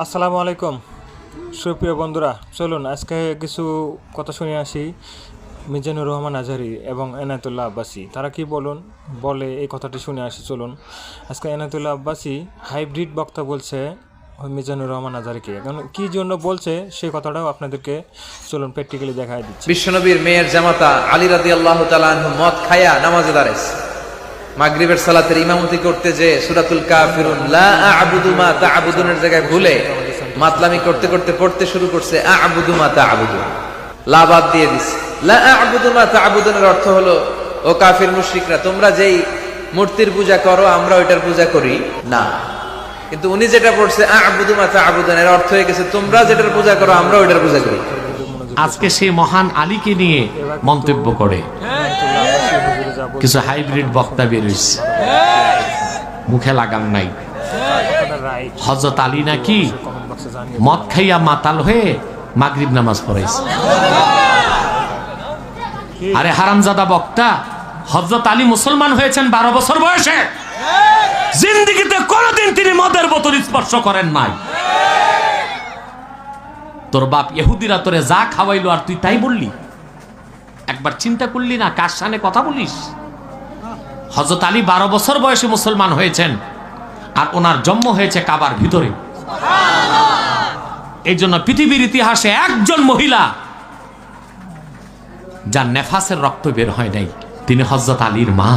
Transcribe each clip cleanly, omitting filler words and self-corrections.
আসসালামু আলাইকুম সুপ্রিয় বন্ধুরা, চলুন আজকে কিছু কথা শুনে আসি মিজানুর রহমান আজহারি এবং এনায়েতুল্লাহ আব্বাসী তারা কি বলে এই কথাটি শুনে আসি। চলুন আজকে এনায়েতুল্লাহ আব্বাসী হাইব্রিড বক্তা বলছে মিজানুর রহমান আজহারিকে, এখন কী জন্য বলছে সেই কথাটাও আপনাদেরকে চলুন প্র্যাকটিক্যালি দেখায় দিচ্ছি। বিশ্বনবীর মেয়ের জামাতা আলী রাদিয়াল্লাহু তাআলা আনহু মদ খায়া নামাজে দাঁড়াইছে। মাগরিবের সালাতের ইমামতি করতে যে সূরাতুল কাফিরুন লা আ'বুদু মা তা'বুদুনের জায়গায় ভুলে মাতলামি করতে করতে পড়তে শুরু করছে আ'বুদু মা তা'বুদুন, লা বাদ দিয়ে দিছে। লা আ'বুদু মা তা'বুদুনের অর্থ হলো, ও কাফির মুশরিকরা, তোমরা যেই মূর্তির পূজা করো আমরা ওইটার পূজা করি না। কিন্তু উনি যেটা পড়ছে আ'বুদু মা তা'বুদুন, এর অর্থ হয়ে গেছে তোমরা যেটার পূজা করো আমরা ওইটার পূজা করি। আজকে সেই মহান আলীকে নিয়ে মন্তব্য করে কিছু হাইব্রিড বক্তা বেরিয়েছে, মুখে লাগাম নাই। হযরত আলী নাকি মদ খাইয়া মাতাল হয়ে মাগরিব নামাজ পড়াইছে। আরে হারামজাদা বক্তা, হযরত আলী মুসলমান হয়েছেন 12 বছর বয়সে, জিন্দেগিতে কোনোদিন তিনি মদের বোতল স্পর্শ করেন নাই। তোর বাপ ইহুদিরা তোরে যা খাওয়াইলো আর তুই তাই বললি? একবার চিন্তা করলি না কার সামনে কথা বলিস? হযরত আলী 12 বছর বয়সে মুসলমান হয়েছেন, আর ওনার জন্ম হয়েছে কাবার ভিতরে। এই জন্য পৃথিবীর ইতিহাসে একজন মহিলা যার নেফাসের রক্ত বের হয় নাই, তিনি হযরত আলীর মা।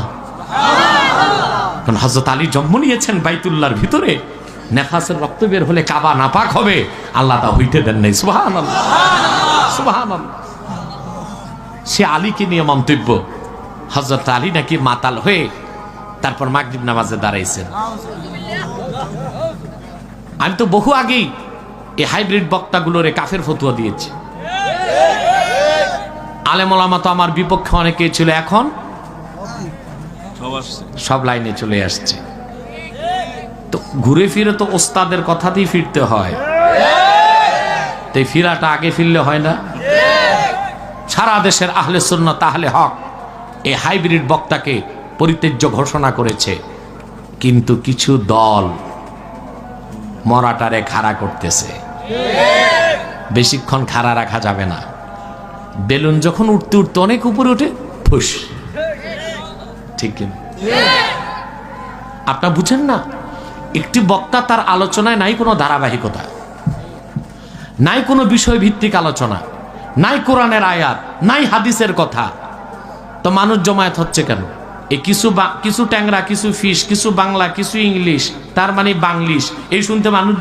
কারণ হযরত আলী জন্ম নিয়েছেন বাইতুল্লাহর ভিতরে, নেফাসের রক্ত বের হলে কাবা নাপাক হবে, আল্লাহ তা হইতে দেন নাই। সুবহানাল্লাহ, সুবহানাল্লাহ। সে আলীকে নিয়ে মন্তব্য, হযরত আলী নাকি মাতাল হয়ে তারপর মাগরিব নামাজে দাঁড়াইছেন। আমি তো বহু আগেই এই হাইব্রিড বক্তাগুলোরে কাফের ফতোয়া দিয়েছি। আলেম ওলামা তো আমার বিপক্ষে অনেকেই ছিল, এখন সব লাইনে চলে আসছে। তো ঘুরে ফিরে তো ওস্তাদের কথাতেই ফিরতে হয়, তাই ফিরাটা আগে ফিরলে হয় না? সারা দেশের আহলে সুন্নাত আহলে হক এই হাইব্রিড বক্তাকে পরিত্যাজ্য ঘোষণা করেছে, কিন্তু কিছু দল মরাটারে খাড়া করতেছে। বেশিক্ষণ খাড়া রাখা যাবে না। বেলুন যখন উঠতে উঠতে অনেক উপরে ওঠে, ফুস। ঠিক কিনা? আপনারা বুঝেন না, একটি বক্তা তার আলোচনায় নাই কোনো ধারাবাহিকতা, নাই কোনো বিষয় ভিত্তিক আলোচনা, নাই কোরআনের আয়াত, নাই হাদিসের কথা, তো মানুষ জমায়েত হচ্ছে কেন? এই কিছু ট্যাংরা, কিছু ফিশ, কিছু বাংলা, কিছু ইংলিশ, তার মানে বাংলিশ, এই শুনতে মানুষ